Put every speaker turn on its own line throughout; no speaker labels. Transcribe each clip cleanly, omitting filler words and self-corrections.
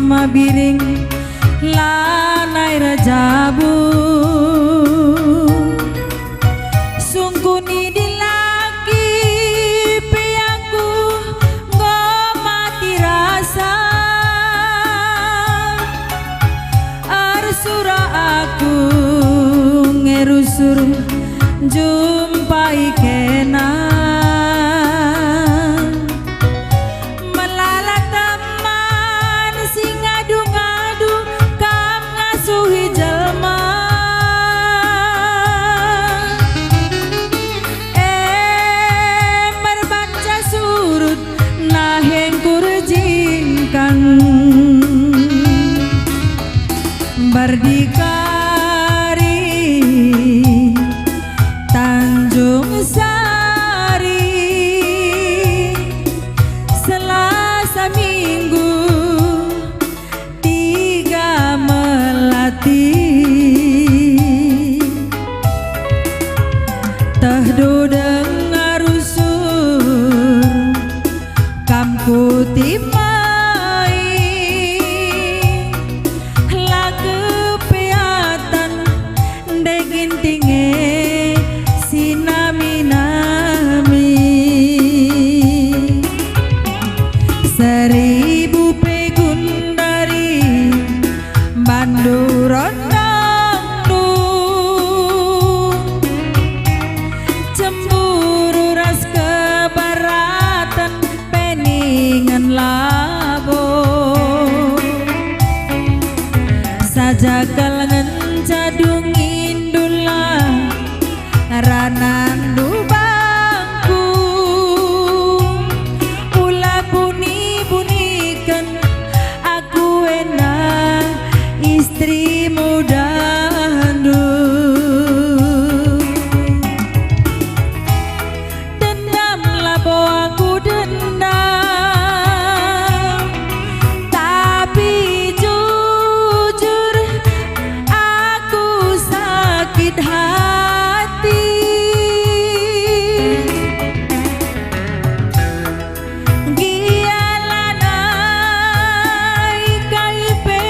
karma biring lanai rajabu sungkuni dilaki piaku ngomati rasa arsura aku ngerusur jumpai kena melala teman sing ngadu-ngadu kam ngasuhi jelma merbaca surut naheng kurjingkan berdikari Tanjung Sari Selasa Minggu 3 Melati Tehdo dengar usur kamku timai lagu peatan degin tinggi sinami-nami 1000 pegun dari banduron dangdu cemburu ras kebaratan peningan labo saja kalangan cadung indula ranandu bangku ula buni-bunikan aku enak istri muda dendam labo aku dendam tapi jujur aku sakit hati gialanai kaipe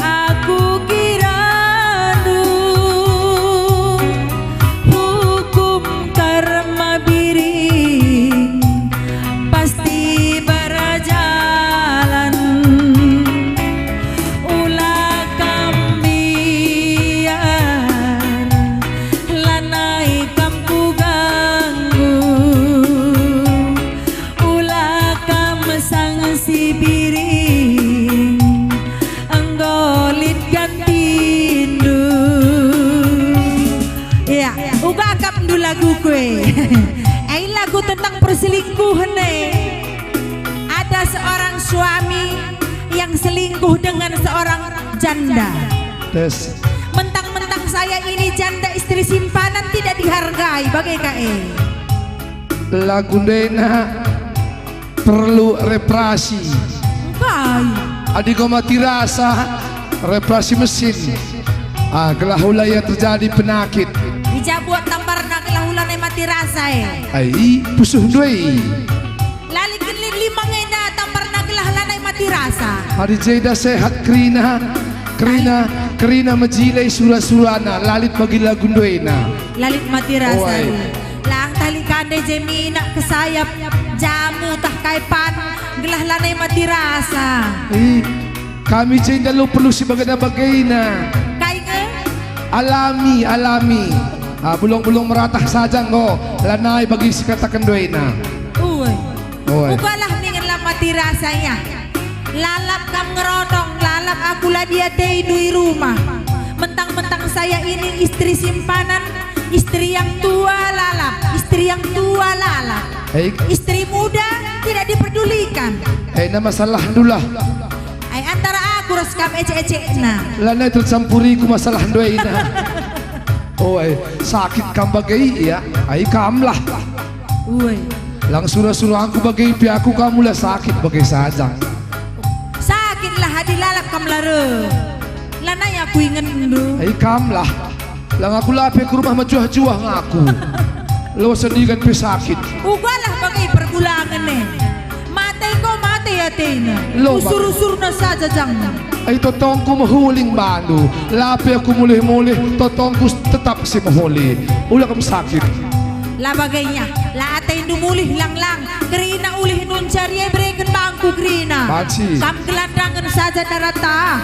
aku kiranu hukum karma biring pasti berjalan ulah kambiar lanai kamku ganggu ulah kam sanksi biring anggolit gantindu ya uga kam du lagu kue lagu tentang perselingkuhan ada seorang suami yang selingkuh dengan seorang janda
Tes.
mentang-mentang saya ini janda istri simpanan tidak dihargai bagai kae
Lagu Dena perlu reparasi.
kai
Adik mati rasa reparasi mesin. Gelahula yang terjadi penyakit.
dijabuat tampar nak lahulan mati rasa
Ai pusuh doi.
lalikin lima ngena tampar nak lahulan mati rasa
Hari Jeda sehat Krina majilai surah-surana lalit bagi lagu Dena.
lalit mati rasa
Oi.
lang tali kande jemina kesayap jamu tah kaipan gelah lanai mati rasa
Kami Jeda lo perlu si bagana-bagana.
kai ke
Alami. Bulong-bulong meratah saja ngo lanai bagi si katakan Dena.
uy
Oi.
ugalah ningen lah mati rasanya lalap kam ngerodong lalap akulah dia dui rumah mentang-mentang saya ini istri simpanan istri yang tua lalap istri yang tua lalap istri muda tidak diperdulikan
Nama masalah dulah.
ay antara aku ras kam ece-ece na
Lanai tercampuri ku masalah Dena. Sakit kam bagai ya. Ai kamlah.
uy
Lang surah-surah aku bagai piaku kamu lah sakit bagai saja.
sakitlah hadi lalap kam lare lanai aku ingin dulu
Ai kamlah. Lang aku lape ke rumah majuah-juah ngaku. Lo sendiri kan sakit.
ugalah bagai pergulangan mati dia Tina.
Lo,
Usur-usur na saja jangan.
Ay totongku mahuling bando. Lapi aku mulih-mulih, totongku tetap si mahuli. Ulah kamu sakit.
La bagaynya, la atay dumulih lang-lang. Kerina ulih nun cari breken bangku kerina.
Pansi.
Kam gelandangan saja darata.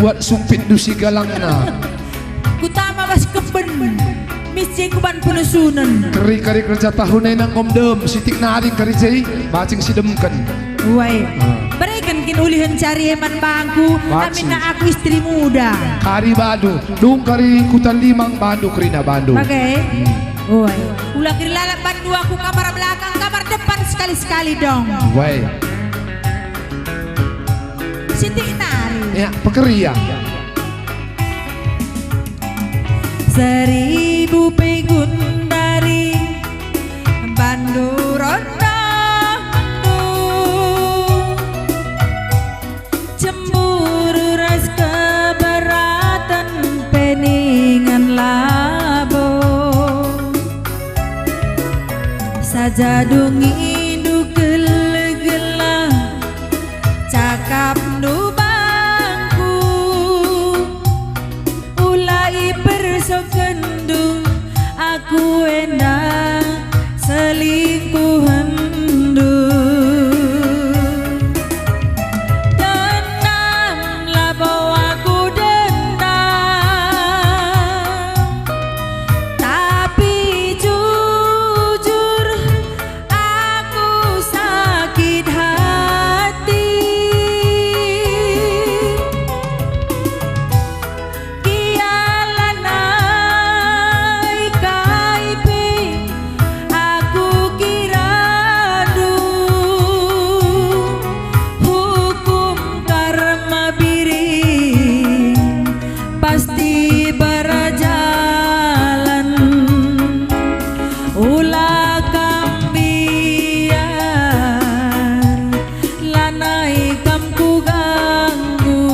Buat sumpit dusi galang na.
Kutama bas keben. Misjeng kuban penusunan.
Keri-keri kerja tahun nang omdem. Sitik naring keri jay. Bacing si demken.
Wai. Berikan kin ulihan cari eman bangku.
Pansi.
Amin na aku istri muda.
Kari badu. Dung kari kutan limang bandu kerina bandu.
Bagai. Woi, ulah kirilalap bandu aku kamar belakang, kamar depan sekali-sekali dong.
Wai.
Siti nari.
Ya, pekeria.
Seribu pegun dari bandu ronda cemburu ras keberatan peningan labo saja dungi du gele-gela cakap du bangku ulai persokendu aku endang selingkuhan du dendamlah bawa aku dendam tapi jujur aku sakit hati kialah naik kaipi aku kira du hukum karma biring pasti berjalan ulah kambiar lanai kam ku ganggu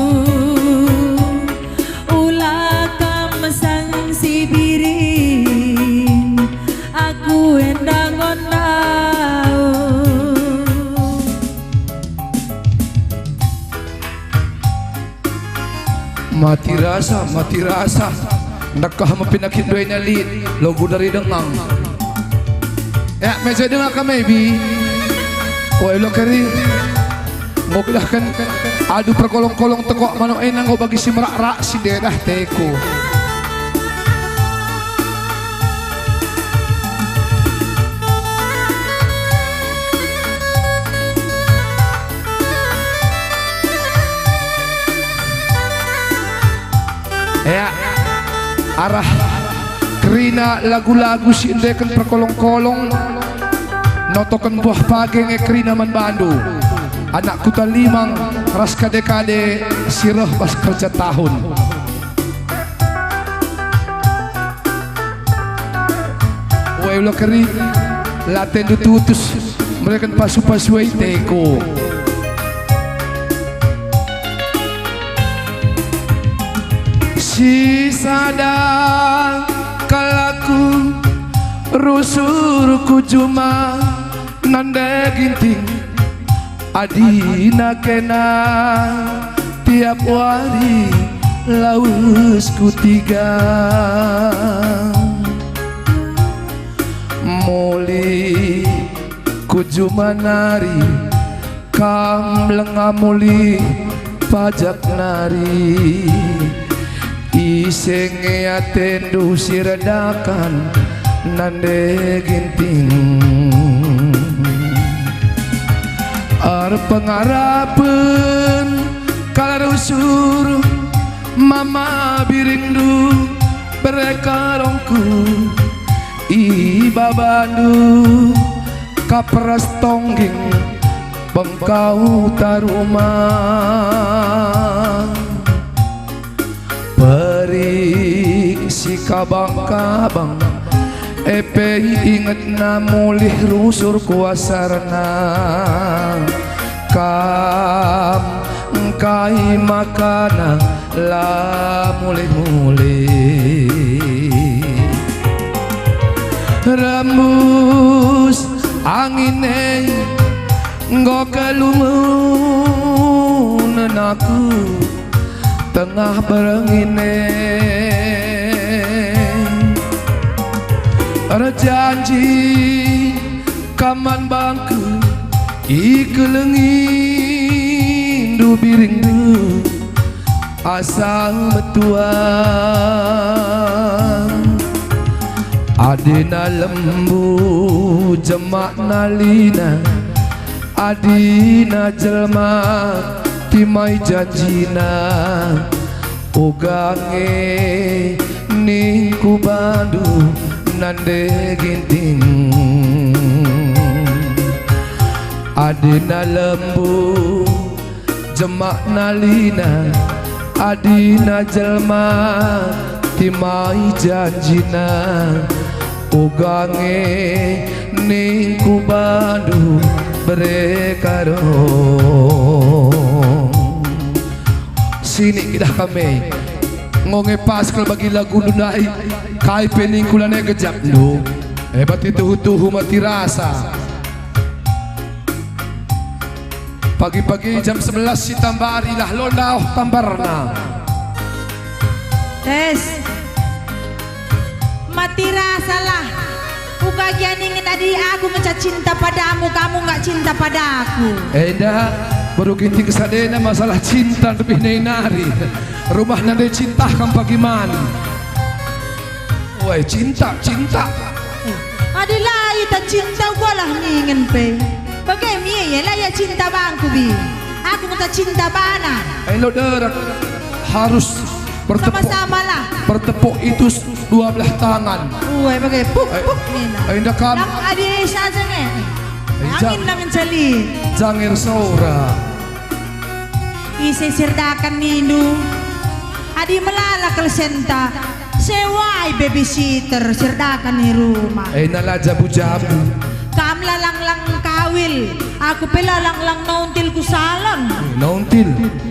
ulah kam sangsi biring aku endang ondau.
Mati rasa. Nakah mapinakit doy na lit. Logo dari dengang. Ya, medyo dengang ka maybe. Wai lo kari. Ngobilah kan adu perkolong-kolong tekok mano enang go bagi si merak-rak si dedah teko. Ya, arah kerina lagu-lagu si indekan perkolong-kolong notokan buah pageng kerina man bandu anak kuta limang ras kade-kade sirah pas kerja tahun wai ulo keri laten tutus mereka pasu-pasuai teko. Si sadang kalaku rusurku cuma nanda ginting adina kena tiap hari lausku tiga muli ku cuma nari kam lenga muli pajak nari isenge atendu siradakan nande ginting ar pengarapan kalarusur mama birindu berekarongku ibabandu kapras tongging bengkau tarumah perik si kabang-kabang epe inget na mulih rusur kuasarna kam kai makana la mulih-mulih rembus angine nggo kelumunan aku tengah berengine janji kaman bangku ikelengin du biring du asal metuang adina lembu jemak nalina adina jelma timai janjina ugange ningku bandu nande ginting adina lembu jemak nalina adina jelma timai janjina ugange ningku bandu berekaro sini kita kami ngonge paskel bagi lagu lunai kai pening kulane gejap lu hebat itu tuhu mati rasa pagi-pagi jam 11 si tambari lah londah tambarna
tes mati rasa lah ukagian ingin tadi aku mencat cinta padamu kamu nggak cinta padaku
dah baru kinti kesadena masalah cinta lebih nari rumah nade cinta kan bagaimana woi cinta
adalah ita cinta gua lah ingin pe bagaimana ya lah ya cinta bangku bi aku minta cinta bana
lo derak harus
sama-sama lah
bertepuk itu dua belah tangan
woi bagai puk mina
indah kam
lang adi saja nge angin lang cali
jangir saura
isi sirdakan nindu adi melala senta sewai babysitter sirdakan di rumah
nala jabu-jabu
kam lalang-lang kawil aku pelalang-lang nauntil ku salon
nauntil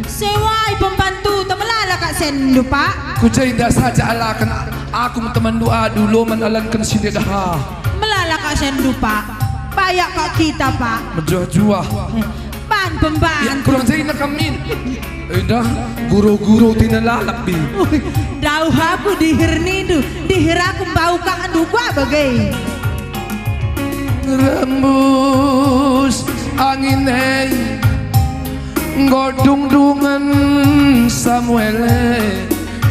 sewai pembantu temelala kak sendu pak
ku indah saja alakan aku teman doa dulu menalankan sini dah
melala kak sendu pak bayak kak kita pak
menjuah-juah
ban pembantu
yang kurang saya nak kamin indah guru-guru tinalalak bi
dau aku dihir nindu dihir aku bau kang andu gua bagai
rembus angin godung-dungan Samuel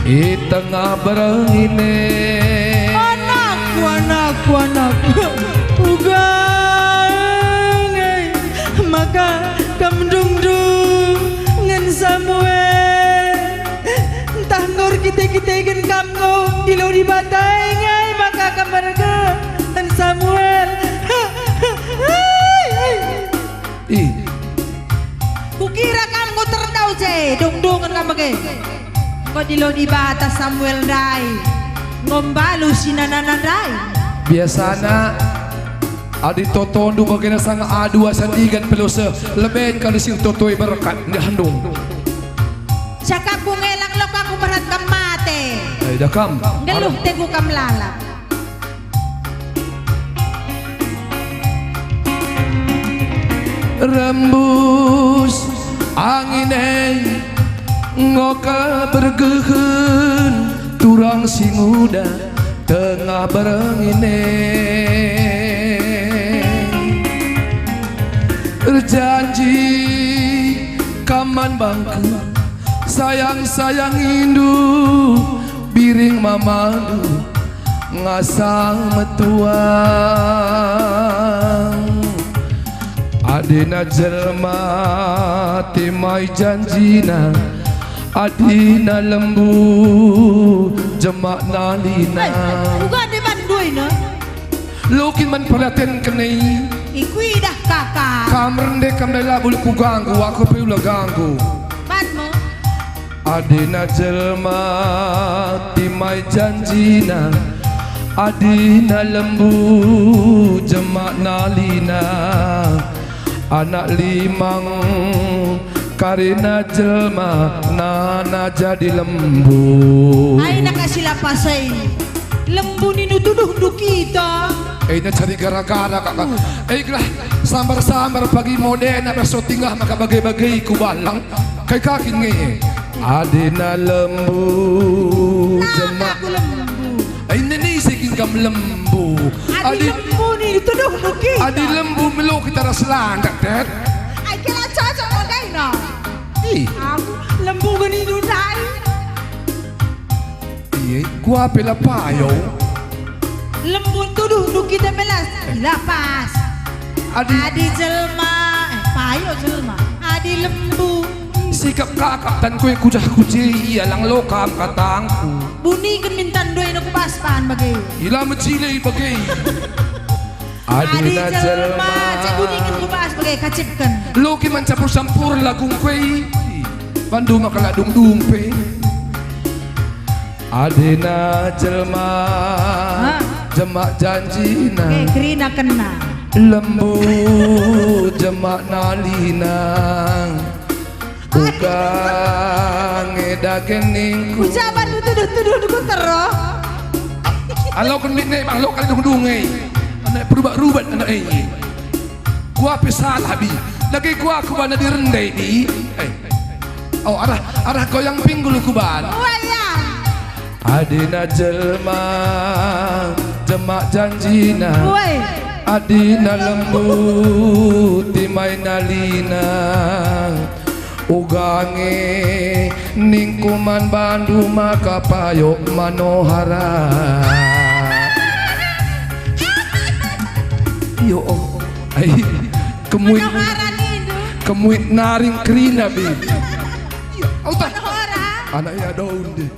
di tengah berengine
anakku ugang maka kamdung-dung ngan Samuel entah ngor kita gen kamgo di lo di batai ngai maka kamarga dan Samuel kukira kamu tertau je dong-dongan kamu ke kok di lo di batas Samuel dai ngombalu sinananan dai
biasana adi totondu bagian sang adu sandigan pelose lebih kali sing totoi berkat di handung
cakap ku ngelang lo kamu berat kam mate
dah kam
geluh teku kam lalap
rembus angin ngoka bergehen turang si muda tengah berengine berjanji kaman bangku sayang-sayang indu biring mamadu ngasang metuang adina jelma timai janjina adina lembu jemak nalina
bukan di bandui no
lukin man perhatian kenai
ikui dah kakak
kamrende kamdela boleh ku ganggu aku pula ganggu
banmu
adina jelma timai janjina adina lembu jemak nalina anak limang karena jelma nana jadi lembu
ay nakasila pasay lembu ni nutuduh du kita
na cari gara-gara kakak. Lah sambar-sambar pagi modern na so tingah maka bagay-bagay kubalang kay kakin ngayon. Adina lembu jemak.
Aku lembu.
Nanisikin kam lembu.
Adi lembu nih dituduh nuki.
Adi lembu melo kita raslanda tet.
Ay kira cocok okay no. Aku lembu gani dudai.
Iya, gua pela payo.
Lembu tuduh nuki temelas. Lapas. Adi jelma, payo jelma. Adi lembu.
Sikap kakak dan kue kujah kuci iya lang lokam katangku.
Buni kan mintan doy na kupaspan bagay.
Ila macilay bagay.
Adi jelma, cek buni kan kupas bagay kacipkan.
Loki man campur-campur lagung kue. Pandu makaladung dumpe. Adina jelma, jemak janjina.
Kerina kena.
Lembu jemak nalina. Bukan ngedagening ku.
Ucapan lu tuduh ku tero.
Alo kan nih bang, lo kali dung-dungai. Anak berubah-ubah anak ini. Gua pesalah bi. Lagi gua kubana direndai di. Oh arah goyang pinggul kuban.
Wayang.
Adina jelma, jemak janjina.
Woi.
Adina lembu, timai nalina. Ugange ningkuman bandu maka payo manohara. Yo ay kemuit naring kerina bi. Auta
Manohara.
anaknya daun deh.